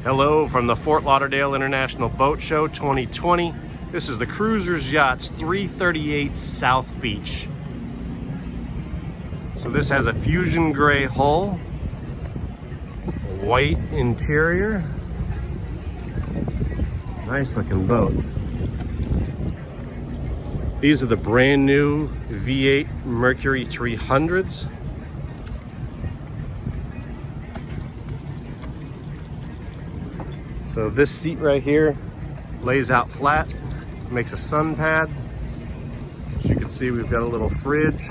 Hello from the Fort Lauderdale International Boat Show 2020. This is the Cruisers Yachts 338 South Beach. So this has a fusion gray hull, white interior, nice looking boat. These are the brand new V8 Mercury 300s. So this seat right here lays out flat, makes a sun pad. As you can see, we've got a little fridge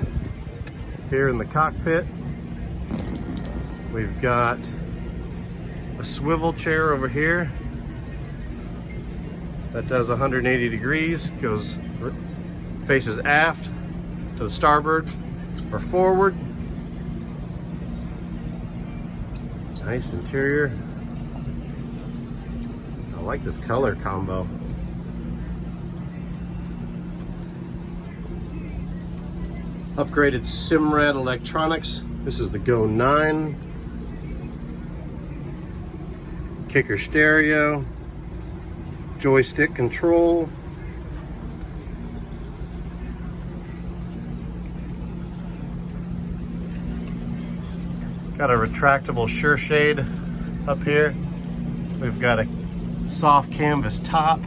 here in the cockpit. We've got a swivel chair over here that does 180 degrees, faces aft to the starboard or forward. Nice interior. I like this color combo. Upgraded Simrad electronics. This is the Go 9. Kicker stereo. Joystick control. Got a retractable sure shade up here. We've got a soft canvas top.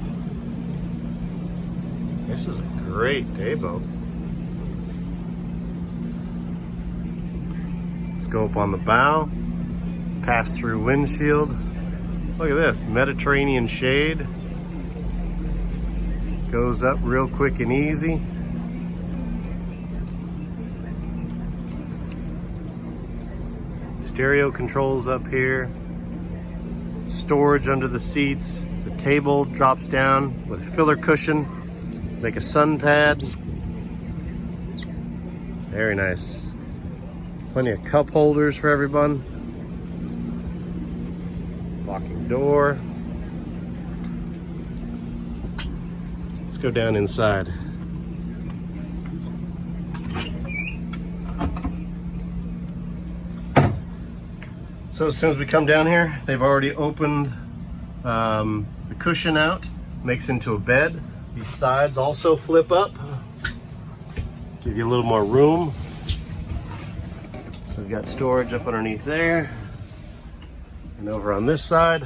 This is a great day boat. Let's go up on the bow, pass through windshield. Look at this, Mediterranean shade. Goes up real quick and easy. Stereo controls up here. Storage under the seats. The table drops down with a filler cushion. Make a sun pad. Very nice. Plenty of cup holders for everyone. Locking door. Let's go down inside. So as soon as we come down here, they've already opened the cushion out, makes into a bed. These sides also flip up, give you a little more room. We've got storage up underneath there. And over on this side,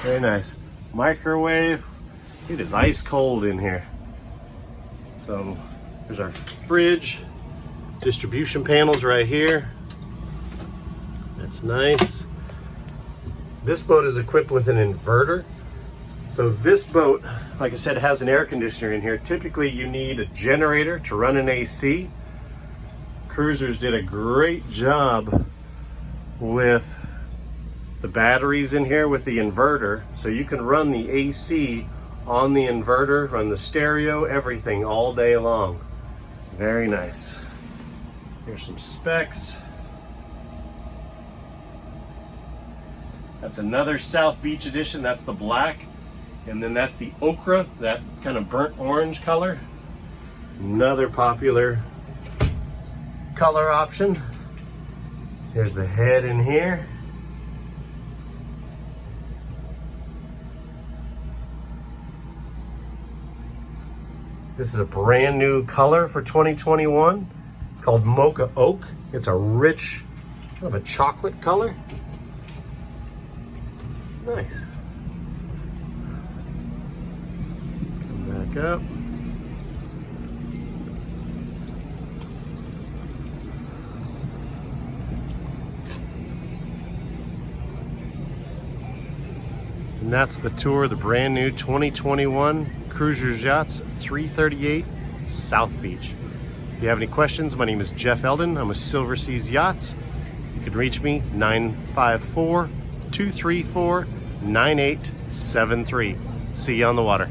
very nice. Microwave, it is ice cold in here. So there's our fridge, distribution panels right here. That's nice. This boat is equipped with an inverter. So this boat, like I said, has an air conditioner in here. Typically you need a generator to run an AC. Cruisers did a great job with the batteries in here with the inverter. So you can run the AC on the inverter, run the stereo, everything all day long. Very nice. Here's some specs. That's another South Beach edition. That's the black. And then that's the ochre, that kind of burnt orange color. Another popular color option. Here's the head in here. This is a brand new color for 2021. It's called Mocha Oak. It's a rich, kind of a chocolate color. Nice. Come back up. And that's the tour of the brand new 2021 Cruisers Yachts 338 South Beach. If you have any questions, my name is Jeff Eldon. I'm with Silver Seas Yachts. You can reach me 954-234-9873. See you on the water.